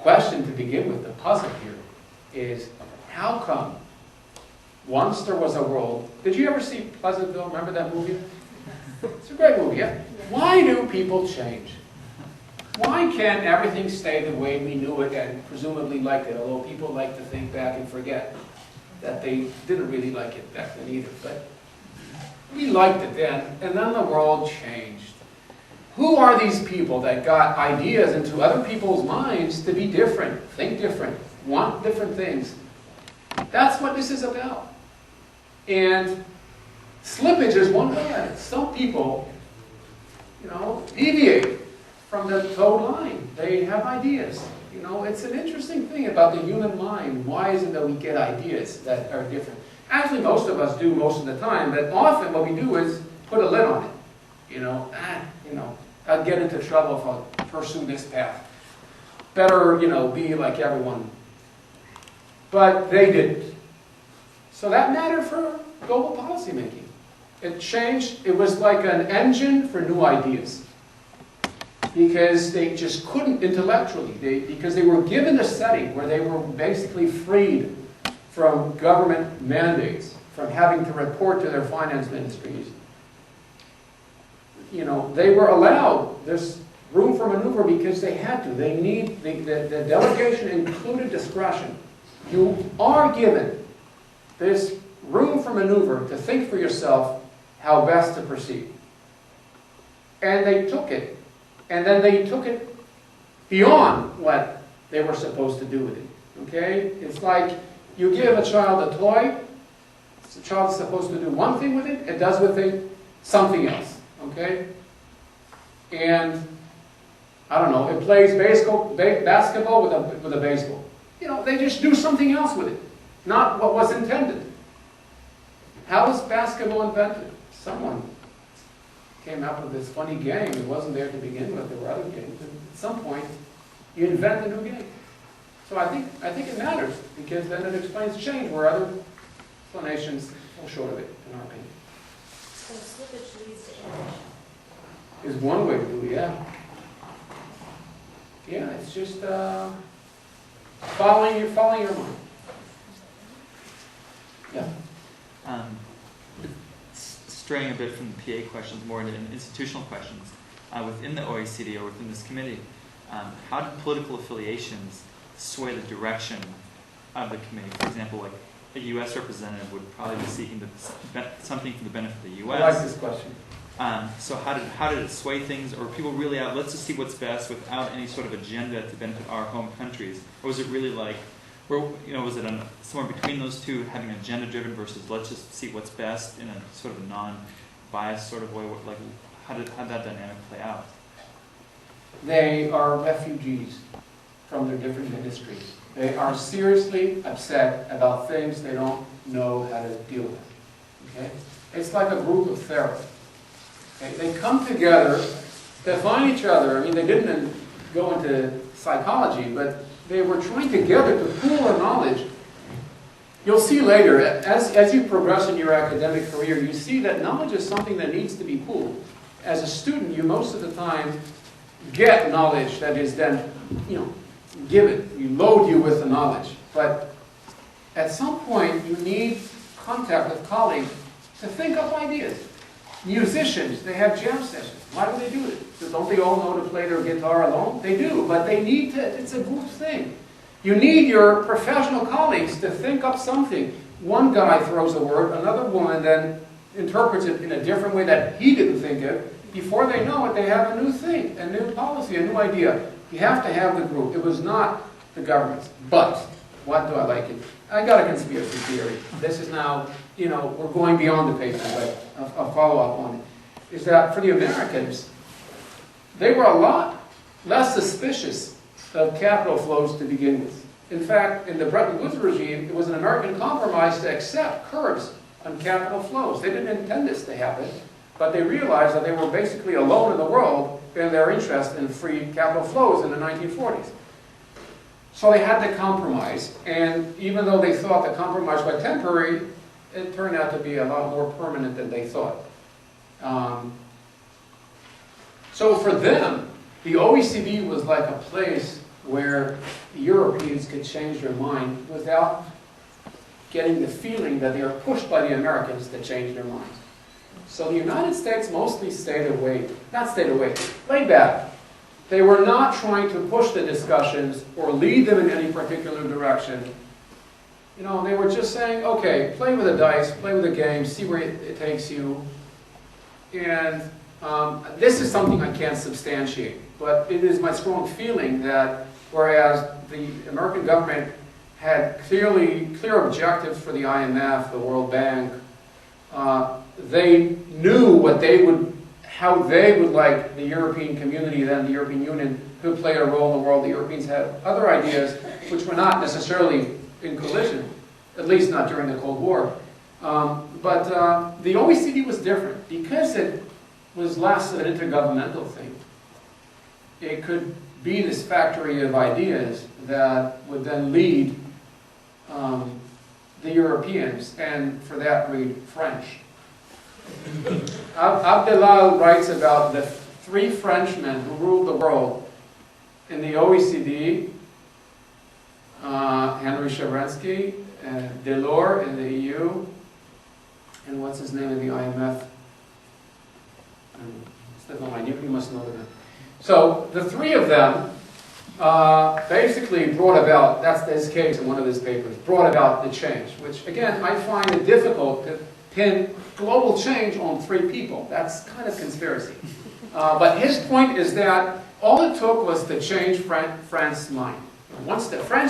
question to begin with, the puzzle here, is how come once there was a world, did you ever see Pleasantville? Remember that movie? It's a great movie, yeah? Why do people change? Why can't everything stay the way we knew it and presumably liked it, although people like to think back and forget that they didn't really like it back then either. But we liked it then, and then the world changed. Who are these people that got ideas into other people's minds to be different, think different, want different things? That's what this is about. And slippage is one way at it. Some people, deviate from the toad line. They have ideas. It's an interesting thing about the human mind. Why is it that we get ideas that are different? Actually, most of us do most of the time, but often what we do is put a lid on it. I'll get into trouble if I pursue this path. Better, be like everyone. But they didn't. So that mattered for global policymaking. It changed. It was like an engine for new ideas. Because they just couldn't intellectually. Because they were given a setting where they were basically freed from government mandates, from having to report to their finance ministries. They were allowed this room for maneuver because they had to. The delegation included discretion. You are given this room for maneuver to think for yourself how best to proceed. And they took it. And then they took it beyond what they were supposed to do with it. Okay? It's like you give a child a toy. The child is supposed to do one thing with it. It does with it something else. Okay? And, I don't know, it plays basketball with a baseball. They just do something else with it. Not what was intended. How was basketball invented? Someone came up with this funny game. It wasn't there to begin with. There were other games. And at some point, you invent a new game. So I think it matters, because then it explains change where other explanations fall short of it, in our opinion. So slippage leads to innovation. Is one way to do it, yeah. Yeah, it's just following your mind. Yeah. Straying a bit from the PA questions, more into institutional questions. Within the OECD or within this committee, how did political affiliations sway the direction of the committee? For example, like a U.S. representative would probably be seeking something for the benefit of the U.S. I like this question. So how did it sway things? Or were people really out, let's just see what's best without any sort of agenda to benefit our home countries? Or was it really like, was it somewhere between those two, having agenda-driven versus let's just see what's best in a sort of non-biased sort of way? Like, how did that dynamic play out? They are refugees from their different ministries. They are seriously upset about things they don't know how to deal with. Okay? It's like a group of therapists. Okay? They come together to find each other. I mean, they didn't go into psychology, but they were trying together to pool their knowledge. You'll see later, as you progress in your academic career, you see that knowledge is something that needs to be pooled. As a student, you most of the time get knowledge that is then, given. You load you with the knowledge. But at some point, you need contact with colleagues to think up ideas. Musicians, they have jam sessions. Why do they do it? So don't they all know to play their guitar alone? They do, but they need to, it's a group thing. You need your professional colleagues to think up something. One guy throws a word, another woman then interprets it in a different way that he didn't think of. Before they know it, they have a new thing, a new policy, a new idea. You have to have the group. It was not the government's. But, what do I like it? I got a conspiracy theory. This is now, we're going beyond the paper, but I'll follow up on it. Is that for the Americans, they were a lot less suspicious of capital flows to begin with. In fact, in the Bretton Woods regime, it was an American compromise to accept curbs on capital flows. They didn't intend this to happen, but they realized that they were basically alone in the world in their interest in free capital flows in the 1940s. So they had to compromise, and even though they thought the compromise was temporary, it turned out to be a lot more permanent than they thought. So for them, the OECD was like a place where Europeans could change their mind without getting the feeling that they are pushed by the Americans to change their minds. So the United States mostly laid back. They were not trying to push the discussions or lead them in any particular direction. You know, they were just saying, okay, play with the dice, play with the game, see where it takes you. And this is something I can't substantiate, but it is my strong feeling that whereas the American government had clear objectives for the IMF, the World Bank, they knew how they would like the European community, then the European Union, who played a role in the world. The Europeans had other ideas which were not necessarily in collision, at least not during the Cold War. But the OECD was different. Because it was less an intergovernmental thing, it could be this factory of ideas that would then lead the Europeans, and for that read French. Abdelal writes about the 3 Frenchmen who ruled the world in the OECD, Henry Shevardnadze, Delors in the EU, and what's his name in the IMF? You must know that. So the 3 of them basically brought about, that's his case in one of his papers, brought about the change, which again, I find it difficult to pin global change on 3 people. That's kind of conspiracy. But his point is that all it took was to change France's mind. Once the French